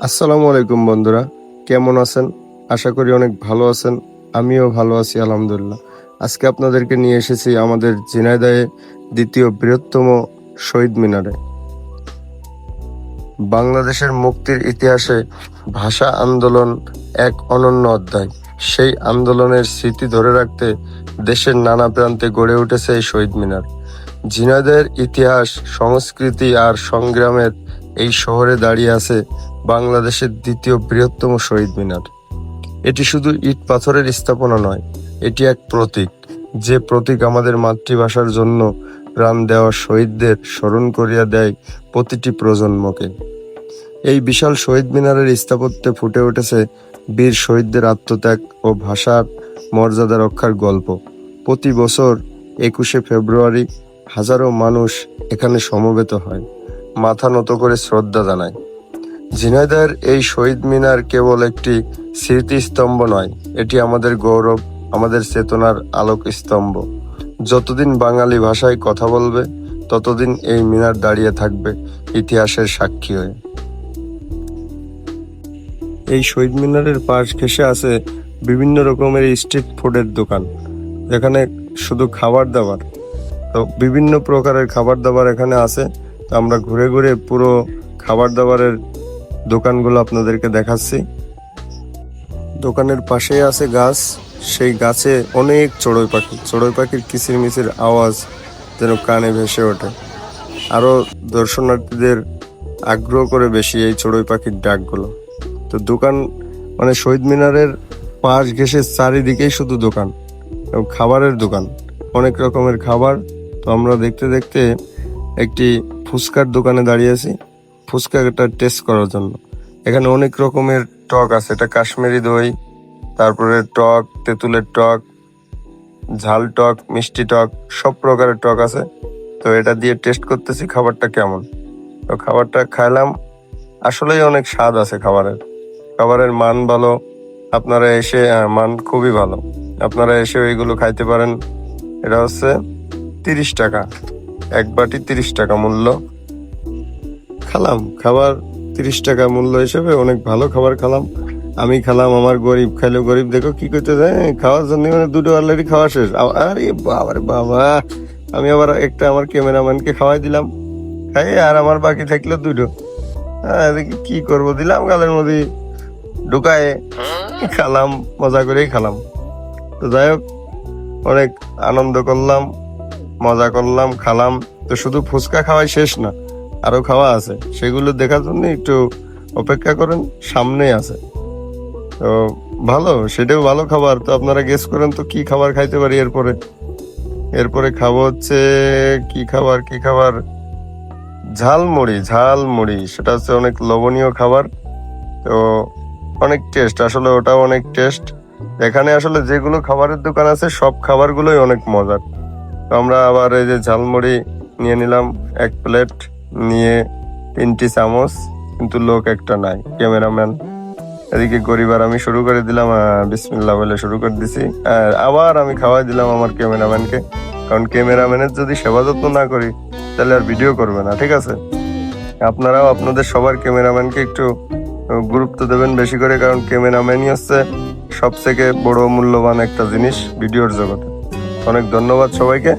আসসালামু আলাইকুম বন্ধুরা, কেমন আছেন? আশা করি অনেক ভালো আছেন। আমিও ভালো আছি আলহামদুলিল্লাহ। আজকে আপনাদেরকে নিয়ে এসেছি আমাদের ঝিনাইদহে দ্বিতীয় বৃহত্তম শহীদ মিনারে। বাংলাদেশের মুক্তির ইতিহাসে ভাষা আন্দোলন এক অনন্য অধ্যায়। সেই আন্দোলনের স্মৃতি ধরে রাখতে দেশের নানা প্রান্তে গড়ে উঠেছে এই শহীদ মিনার। ঝিনাইদহের ইতিহাস, সংস্কৃতি আর সংগ্রামের এই শহরে দাঁড়িয়ে আছে বাংলাদেশের দ্বিতীয় বৃহত্তম শহীদ মিনার। এটি শুধু ইট পাথরের স্থাপনা নয়, এটি এক প্রতীক, যে প্রতীক আমাদের মাতৃভাষার জন্য প্রাণ দেওয়া শহীদদের স্মরণ করিয়া দেয় প্রতিটি প্রজন্মকে। এই বিশাল শহীদ মিনারের স্থাপত্যে ফুটে উঠেছে বীর শহীদদের আত্মত্যাগ ও ভাষার মর্যাদা রক্ষার গল্প। প্রতি বছর 21শে ফেব্রুয়ারি হাজারো মানুষ এখানে সমবেত হয়, মাথা নত করে শ্রদ্ধা জানায়। ঝিনাইদহের এই শহীদ মিনার কেবল একটি স্মৃতিস্তম্ভ নয়, এটি আমাদের গৌরব, আমাদের চেতনার আলোক স্তম্ভ। যতদিন বাঙালি ভাষায় কথা বলবে, ততদিন এই মিনার দাঁড়িয়ে থাকবে ইতিহাসের সাক্ষী হয়ে। এই শহীদ মিনারের পাশ ঘেঁষে আছে বিভিন্ন রকমের স্ট্রিট ফুডের দোকান, যেখানে শুধু খাবার দাবার, তো বিভিন্ন প্রকারের খাবার দাবার এখানে আছে। তো আমরা ঘুরে ঘুরে পুরো খাবার দাবারের দোকানগুলো আপনাদেরকে দেখাচ্ছি। দোকানের পাশেই আছে গাছ, সেই গাছে অনেক চড়ুই পাখির কিচিরমিচির আওয়াজ যেন কানে ভেসে ওঠে। আরও দর্শনার্থীদের আগ্রহ করে বেশি এই চড়ুই পাখির ডাকগুলো। তো দোকান মানে শহীদ মিনারের পাশ ঘেঁষে চারিদিকেই শুধু দোকান এবং খাবারের দোকান, অনেক রকমের খাবার। তো আমরা দেখতে দেখতে একটি ফুচকার দোকানে দাঁড়িয়ে আছি, ফুচকাটা টেস্ট করার জন্য। এখানে অনেক রকমের টক আছে, এটা কাশ্মীরি দই, তারপরে টক, তেঁতুলের টক, ঝাল টক, মিষ্টি টক, সব প্রকারের টক আছে। তো এটা দিয়ে টেস্ট করতেছি খাবারটা কেমন। তো খাবারটা খাইলাম, আসলেই অনেক স্বাদ আছে খাবারের মান ভালো। আপনারা এসে মান খুবই ভালো, আপনারা এসে এইগুলো খাইতে পারেন। এটা হচ্ছে 30 টাকা, এক বাটি 30 টাকা মূল্য। খাবার 30 টাকা মূল্য হিসেবে অনেক ভালো খাবার খেলাম। আমি খেলাম, আমার গরিব খাইলো। গরিব দেখো কি করতে যায়, খাওয়ার জন্য মানে দুটো অলরেডি খাওয়া শেষ। আরে বাবারে বাবা, আমি আবার একটা আমার ক্যামেরাম্যানকে খাওয়াই দিলাম, খাই আর আমার বাকি থাকলো দুটো। এদিকে কি করবো, দিলাম গালের মধ্যে ঢুকায় খেলাম, মজা করেই খেলাম। তো যাই হোক, অনেক আনন্দ করলাম, মজা করলাম, খালাম। তো শুধু ফুচকা খাওয়াই শেষ না, আরো খাওয়া আছে, সেগুলো দেখার জন্য একটু অপেক্ষা করেন, সামনেই আছে। তো ভালো, সেটাও ভালো খাবার। তো আপনারা গেস করেন তো কি খাবার খাইতে পারি এরপরে খাবো হচ্ছে কি খাবার, ঝালমুড়ি। সেটা হচ্ছে অনেক লবণীয় খাবার, তো অনেক টেস্ট, আসলে ওটাও অনেক টেস্ট। এখানে আসলে যেগুলো খাবারের দোকান আছে সব খাবারগুলোই অনেক মজার। তো আমরা আবার এই যে ঝালমুড়ি নিয়ে নিলাম 1 প্লেট, নিয়ে 3টি চামচ, কিন্তু লোক একটা নাই, ক্যামেরাম্যান। এদিকে গরিব আর আমি শুরু করে দিলাম, বিসমিল্লাহ বলে শুরু করে দিছি। আবার আমি খাওয়াই দিলাম আমার ক্যামেরাম্যানকে, কারণ ক্যামেরাম্যানের যদি সেবা যত্ন না করি তাহলে আর ভিডিও করবে না, ঠিক আছে? আপনারাও আপনাদের সবার ক্যামেরাম্যানকে একটু গুরুত্ব দেবেন বেশি করে, কারণ ক্যামেরাম্যানই হচ্ছে সবথেকে বড় মূল্যবান একটা জিনিস ভিডিওর জগতে। অনেক ধন্যবাদ সবাইকে।